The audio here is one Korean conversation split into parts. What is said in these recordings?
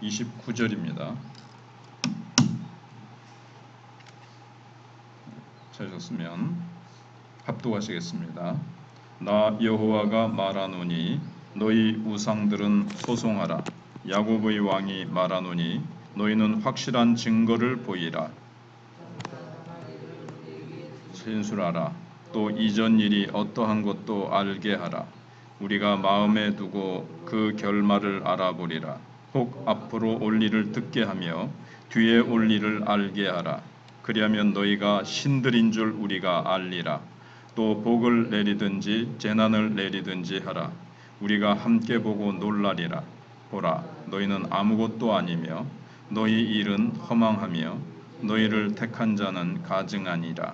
29절입니다. 찾으셨으면 합독하시겠습니다. 나 여호와가 말하노니 너희 우상들은 소송하라. 야곱의 왕이 말하노니 너희는 확실한 증거를 보이라. 진술하라. 또 이전 일이 어떠한 것도 알게 하라. 우리가 마음에 두고 그 결말을 알아보리라. 혹 앞으로 올 일을 듣게 하며 뒤에 올 일을 알게 하라. 그리하면 너희가 신들인 줄 우리가 알리라. 또 복을 내리든지 재난을 내리든지 하라. 우리가 함께 보고 놀라리라. 보라, 너희는 아무것도 아니며 너희 일은 허망하며 너희를 택한 자는 가증하니라.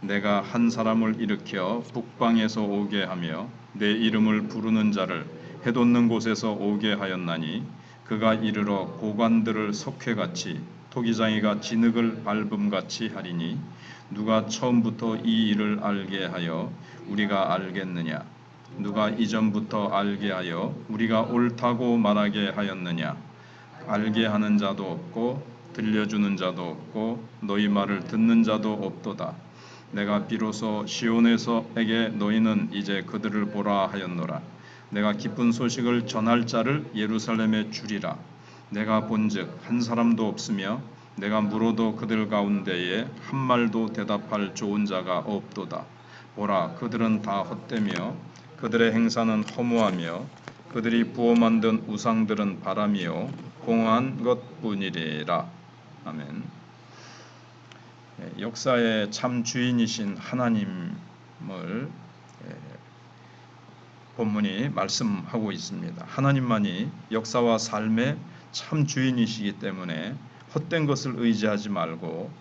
내가 한 사람을 일으켜 북방에서 오게 하며 내 이름을 부르는 자를 해돋는 곳에서 오게 하였나니 그가 이르러 고관들을 석회같이 토기장이가 진흙을 밟음같이 하리니 누가 처음부터 이 일을 알게 하여 우리가 알겠느냐? 누가 이전부터 알게 하여 우리가 옳다고 말하게 하였느냐? 알게 하는 자도 없고 들려주는 자도 없고 너희 말을 듣는 자도 없도다. 내가 비로소 시온에서에게 너희는 이제 그들을 보라 하였노라. 내가 기쁜 소식을 전할 자를 예루살렘에 주리라. 내가 본즉 한 사람도 없으며 내가 물어도 그들 가운데에 한 말도 대답할 좋은 자가 없도다. 보라, 그들은 다 헛되며 그들의 행사는 허무하며 그들이 부어 만든 우상들은 바람이요 공허한 것뿐이리라. 아멘. 역사의 참 주인이신 하나님을 본문이 말씀하고 있습니다. 하나님만이 역사와 삶의 참 주인이시기 때문에 헛된 것을 의지하지 말고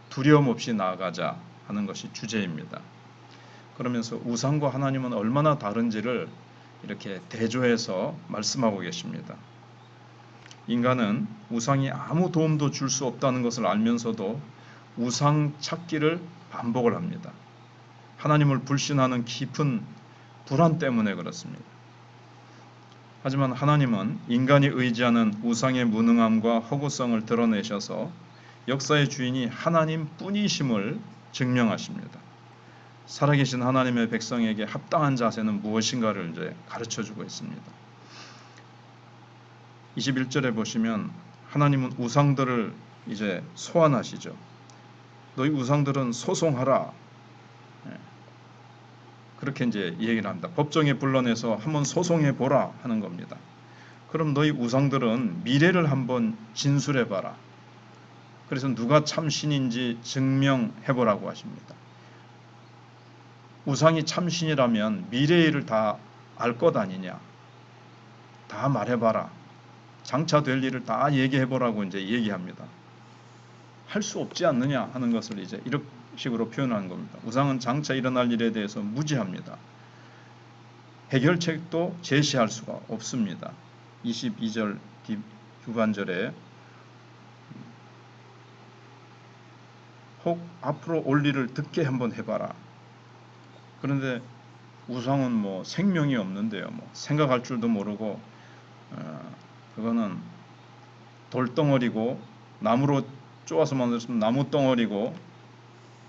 두려움 없이 나아가자 하는 것이 주제입니다. 그러면서 우상과 하나님은 얼마나 다른지를 이렇게 대조해서 말씀하고 계십니다. 인간은 우상이 아무 도움도 줄 수 없다는 것을 알면서도 우상 찾기를 반복을 합니다. 하나님을 불신하는 깊은 불안 때문에 그렇습니다. 하지만 하나님은 인간이 의지하는 우상의 무능함과 허구성을 드러내셔서 역사의 주인이 하나님뿐이심을 증명하십니다. 살아계신 하나님의 백성에게 합당한 자세는 무엇인가를 이제 가르쳐주고 있습니다. 21절에 보시면 하나님은 우상들을 이제 소환하시죠. 너희 우상들은 소송하라. 그렇게 이제 얘기를 합니다. 법정에 불러내서 한번 소송해 보라 하는 겁니다. 그럼 너희 우상들은 미래를 한번 진술해 봐라. 그래서 누가 참 신인지 증명해 보라고 하십니다. 우상이 참 신이라면 미래의 일을 다 알 것 아니냐. 다 말해 봐라. 장차 될 일을 다 얘기해 보라고 이제 얘기합니다. 할 수 없지 않느냐 하는 것을 이제 이런 식으로 표현하는 겁니다. 우상은 장차 일어날 일에 대해서 무지합니다. 해결책도 제시할 수가 없습니다. 22절 후반절에 혹 앞으로 올 일을 듣게 한번 해봐라. 그런데 우상은 뭐 생명이 없는데요. 뭐 생각할 줄도 모르고 그거는 돌덩어리고 나무로 쪼아서 만들었으면 나무 덩어리고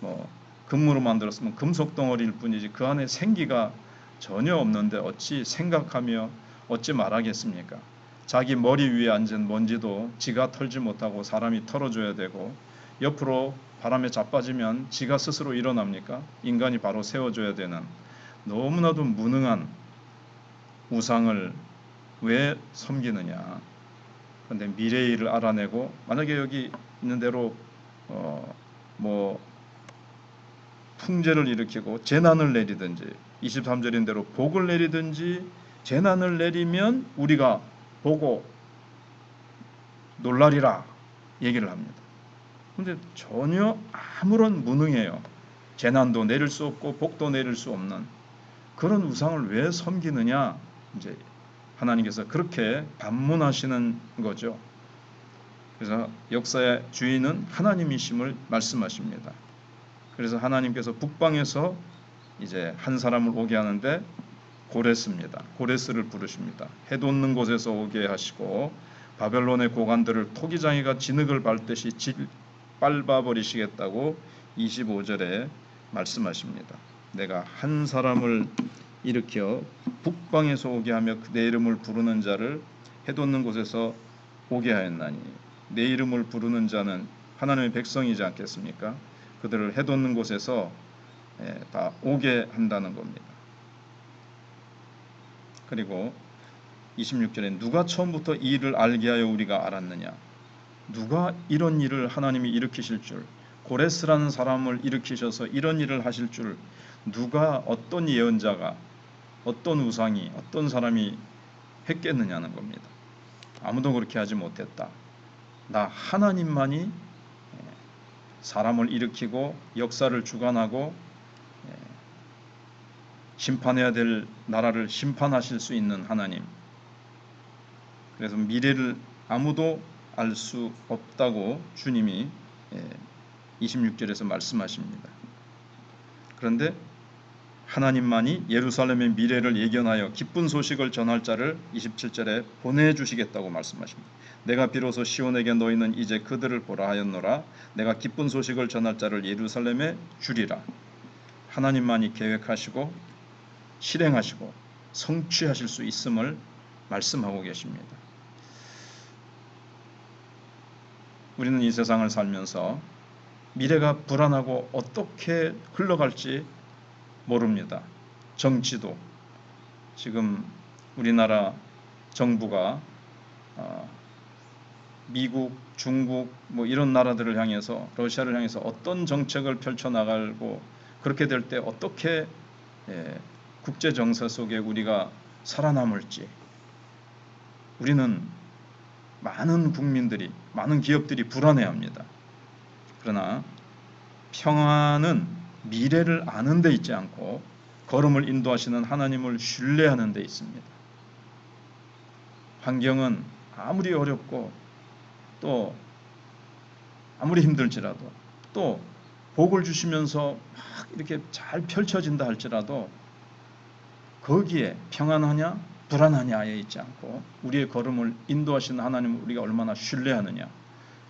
뭐 금으로 만들었으면 금속 덩어리일 뿐이지 그 안에 생기가 전혀 없는데 어찌 생각하며 어찌 말하겠습니까? 자기 머리 위에 앉은 먼지도 지가 털지 못하고 사람이 털어줘야 되고 옆으로 바람에 자빠지면 지가 스스로 일어납니까? 인간이 바로 세워줘야 되는 너무나도 무능한 우상을 왜 섬기느냐? 그런데 미래의 일을 알아내고 만약에 여기 있는 대로 뭐 풍재를 일으키고 재난을 내리든지 23절인 대로 복을 내리든지 재난을 내리면 우리가 보고 놀라리라 얘기를 합니다. 그런데 전혀 아무런 무능해요. 재난도 내릴 수 없고 복도 내릴 수 없는 그런 우상을 왜 섬기느냐 이제 하나님께서 그렇게 반문하시는 거죠. 그래서 역사의 주인은 하나님이심을 말씀하십니다. 그래서 하나님께서 북방에서 이제 한 사람을 오게 하는데 고레스입니다. 고레스를 부르십니다. 해돋는 곳에서 오게 하시고 바벨론의 고관들을 토기장이가 진흙을 밟듯이 밟아버리시겠다고 25절에 말씀하십니다. 내가 한 사람을 일으켜 북방에서 오게 하며 내 이름을 부르는 자를 해돋는 곳에서 오게 하였나니, 내 이름을 부르는 자는 하나님의 백성이지 않겠습니까? 그들을 해돋는 곳에서 다 오게 한다는 겁니다. 그리고 26절에 누가 처음부터 이 일을 알게 하여 우리가 알았느냐? 누가 이런 일을 하나님이 일으키실 줄, 고레스라는 사람을 일으키셔서 이런 일을 하실 줄 누가, 어떤 예언자가, 어떤 우상이, 어떤 사람이 했겠느냐는 겁니다. 아무도 그렇게 하지 못했다. 나 하나님만이 사람을 일으키고 역사를 주관하고 심판해야 될 나라를 심판하실 수 있는 하나님. 그래서 미래를 아무도 알 수 없다고 주님이 26절에서 말씀하십니다. 그런데 하나님만이 예루살렘의 미래를 예견하여 기쁜 소식을 전할 자를 27절에 보내주시겠다고 말씀하십니다. 내가 비로소 시온에게 너희는 이제 그들을 보라 하였노라. 내가 기쁜 소식을 전할 자를 예루살렘에 주리라. 하나님만이 계획하시고 실행하시고 성취하실 수 있음을 말씀하고 계십니다. 우리는 이 세상을 살면서 미래가 불안하고 어떻게 흘러갈지 모릅니다. 정치도 지금 우리나라 정부가 미국, 중국 뭐 이런 나라들을 향해서, 러시아를 향해서 어떤 정책을 펼쳐나가고, 그렇게 될 때 어떻게 국제 정세 속에 우리가 살아남을지, 우리는 많은 국민들이, 많은 기업들이 불안해합니다. 그러나 평안은 미래를 아는 데 있지 않고 걸음을 인도하시는 하나님을 신뢰하는 데 있습니다. 환경은 아무리 어렵고 또 아무리 힘들지라도, 또 복을 주시면서 막 이렇게 잘 펼쳐진다 할지라도 거기에 평안하냐 불안하냐에 있지 않고 우리의 걸음을 인도하시는 하나님을 우리가 얼마나 신뢰하느냐.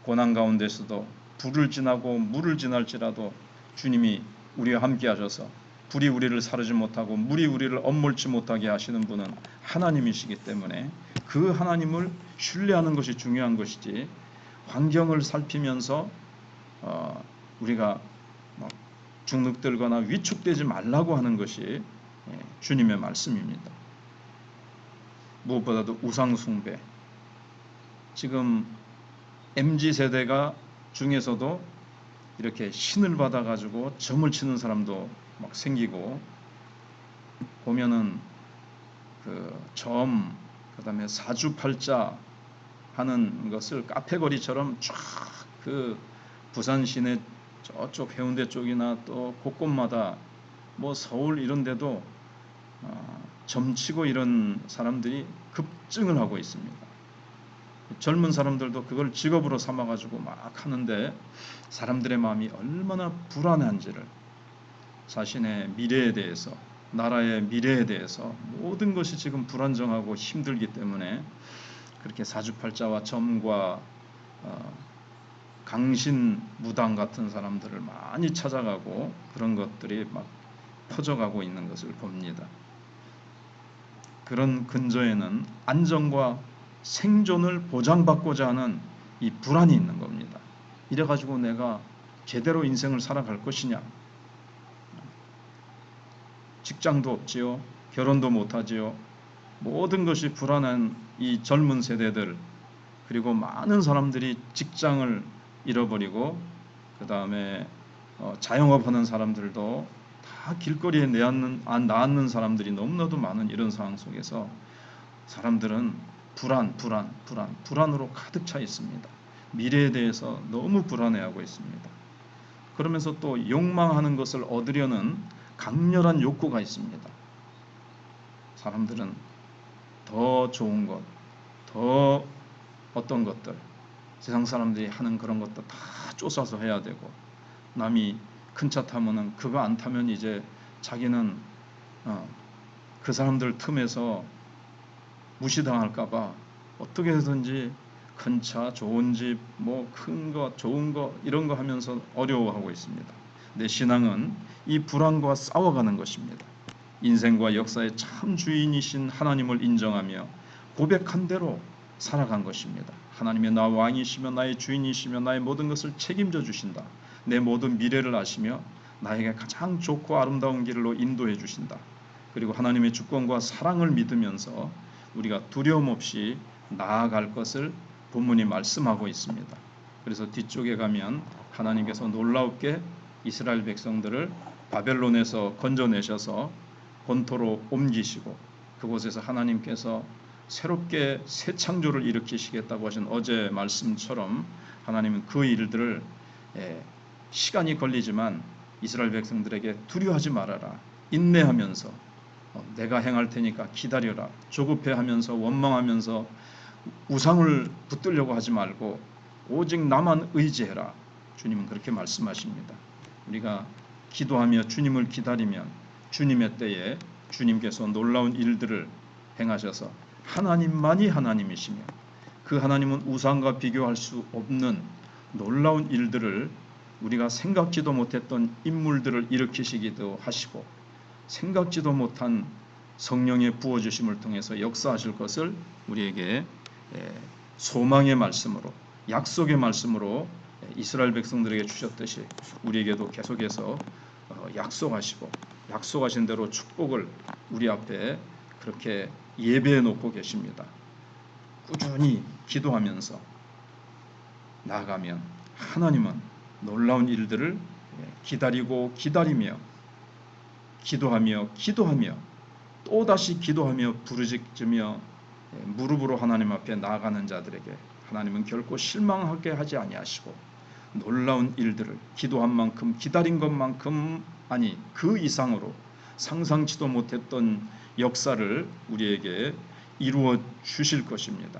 고난 가운데서도 불을 지나고 물을 지날지라도 주님이 우리와 함께 하셔서 불이 우리를 사르지 못하고 물이 우리를 엄몰지 못하게 하시는 분은 하나님이시기 때문에 그 하나님을 신뢰하는 것이 중요한 것이지, 환경을 살피면서 우리가 중눅들거나 위축되지 말라고 하는 것이 주님의 말씀입니다. 무엇보다도 우상숭배, 지금 MZ세대가 중에서도 이렇게 신을 받아가지고 점을 치는 사람도 막 생기고, 보면은 그 점, 그다음에 사주팔자 하는 것을 카페거리처럼 쫙 그 부산 시내 저쪽 해운대 쪽이나 또 곳곳마다 뭐 서울 이런 데도 점치고 이런 사람들이 급증을 하고 있습니다. 젊은 사람들도 그걸 직업으로 삼아가지고 막 하는데 사람들의 마음이 얼마나 불안한지를, 자신의 미래에 대해서, 나라의 미래에 대해서 모든 것이 지금 불안정하고 힘들기 때문에 그렇게 사주팔자와 점과 강신 무당 같은 사람들을 많이 찾아가고 그런 것들이 막 퍼져가고 있는 것을 봅니다. 그런 근저에는 안정과 생존을 보장받고자 하는 이 불안이 있는 겁니다. 이래가지고 내가 제대로 인생을 살아갈 것이냐, 직장도 없지요, 결혼도 못하지요, 모든 것이 불안한 이 젊은 세대들, 그리고 많은 사람들이 직장을 잃어버리고 그 다음에 자영업하는 사람들도 다 길거리에 나앉는 사람들이 너무나도 많은 이런 상황 속에서 사람들은 불안으로 가득 차 있습니다. 미래에 대해서 너무 불안해하고 있습니다. 그러면서 또 욕망하는 것을 얻으려는 강렬한 욕구가 있습니다. 사람들은 더 좋은 것, 더 어떤 것들, 세상 사람들이 하는 그런 것도 다 쫓아서 해야 되고, 남이 큰 차 타면은 그거 안 타면 이제 자기는 그 사람들 틈에서 무시당할까봐 어떻게 해서든지 큰 차, 좋은 집, 뭐 큰 거, 좋은 거 이런 거 하면서 어려워하고 있습니다. 내 신앙은 이 불안과 싸워가는 것입니다. 인생과 역사의 참 주인이신 하나님을 인정하며 고백한 대로 살아간 것입니다. 하나님의 나 왕이시며 나의 주인이시며 나의 모든 것을 책임져 주신다. 내 모든 미래를 아시며 나에게 가장 좋고 아름다운 길로 인도해 주신다. 그리고 하나님의 주권과 사랑을 믿으면서 우리가 두려움 없이 나아갈 것을 본문이 말씀하고 있습니다. 그래서 뒤쪽에 가면 하나님께서 놀랍게 이스라엘 백성들을 바벨론에서 건져내셔서 본토로 옮기시고 그곳에서 하나님께서 새롭게 새 창조를 일으키시겠다고 하신 어제 말씀처럼 하나님은 그 일들을 시간이 걸리지만 이스라엘 백성들에게 두려워하지 말아라. 인내하면서 내가 행할 테니까 기다려라. 조급해하면서 원망하면서 우상을 붙들려고 하지 말고 오직 나만 의지해라. 주님은 그렇게 말씀하십니다. 우리가 기도하며 주님을 기다리면 주님의 때에 주님께서 놀라운 일들을 행하셔서 하나님만이 하나님이시며 그 하나님은 우상과 비교할 수 없는 놀라운 일들을 우리가 생각지도 못했던 인물들을 일으키시기도 하시고 생각지도 못한 성령의 부어주심을 통해서 역사하실 것을 우리에게 소망의 말씀으로 약속의 말씀으로 이스라엘 백성들에게 주셨듯이 우리에게도 계속해서 약속하시고 약속하신 대로 축복을 우리 앞에 그렇게 예배해 놓고 계십니다. 꾸준히 기도하면서 나아가면 하나님은 놀라운 일들을 기다리고 기다리며 기도하며 또다시 기도하며 부르짖으며 무릎으로 하나님 앞에 나아가는 자들에게 하나님은 결코 실망하게 하지 아니하시고 놀라운 일들을 기도한 만큼 기다린 것만큼 아니 그 이상으로 상상치도 못했던 역사를 우리에게 이루어 주실 것입니다.